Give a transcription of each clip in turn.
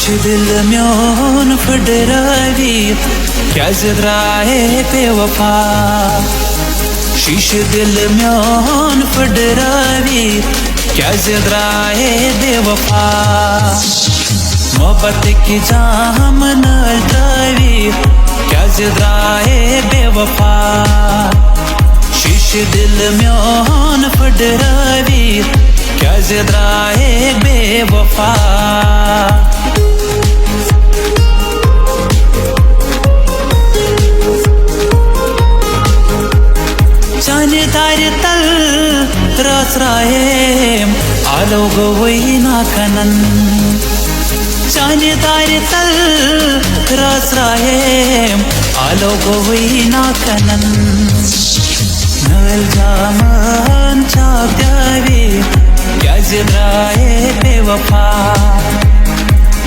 शीश दिल म्योन फडरावी क्या जद्राए बेवफा शीश दिल म्योन फडरावी क्या जद्राए बेवफा मोहब्बत की जाम न ड्रावी क्या जद्राए बेवफा शीश दिल म्योन फडरावी क्या जद्राए बेवफा चांददार तल रसराएम आलो गवई ना कनन चांददार तल रसराएम आलो गवई ना कनन नल जामन चाक द्यावी क्या जद्राए बेवफा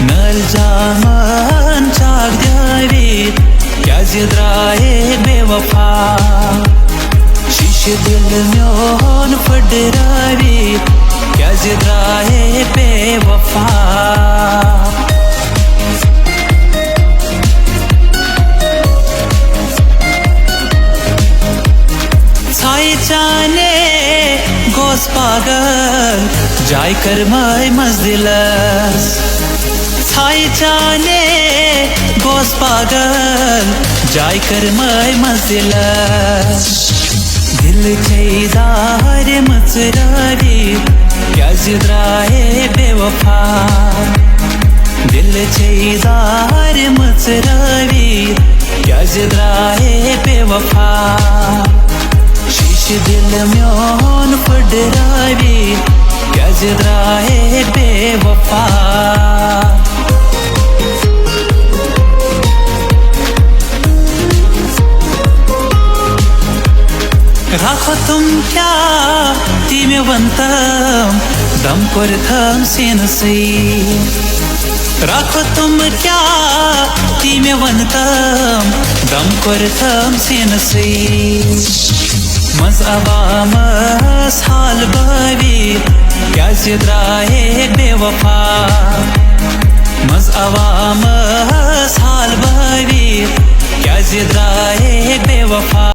नल जामन चाक द्यावी क्या जद्राए बेवफा शीश दिल म्योन फडरावी क्या जद्राए बेवफा छाई जाने गोस पागल जाय कर माय मजदिलस छाई जाने गोस पागल जाय कर माय मजदिलस दिल चैदार मचरावी क्या जद्राए बेवफा दिल चैदार मचरावी क्या जद्राए बेवफा शीश दिल म्योन फडरावी क्या जद्राए बेवफा राखो तुम क्या तीमे वंतम दम कोरथम सेनसी राखो तुम क्या तीमे वंतम दम कोरथम सेनसी मज अवामस हाल बावी क्या जद्राए बेवफा मज अवामस हाल बावी क्या जद्राए बेवफा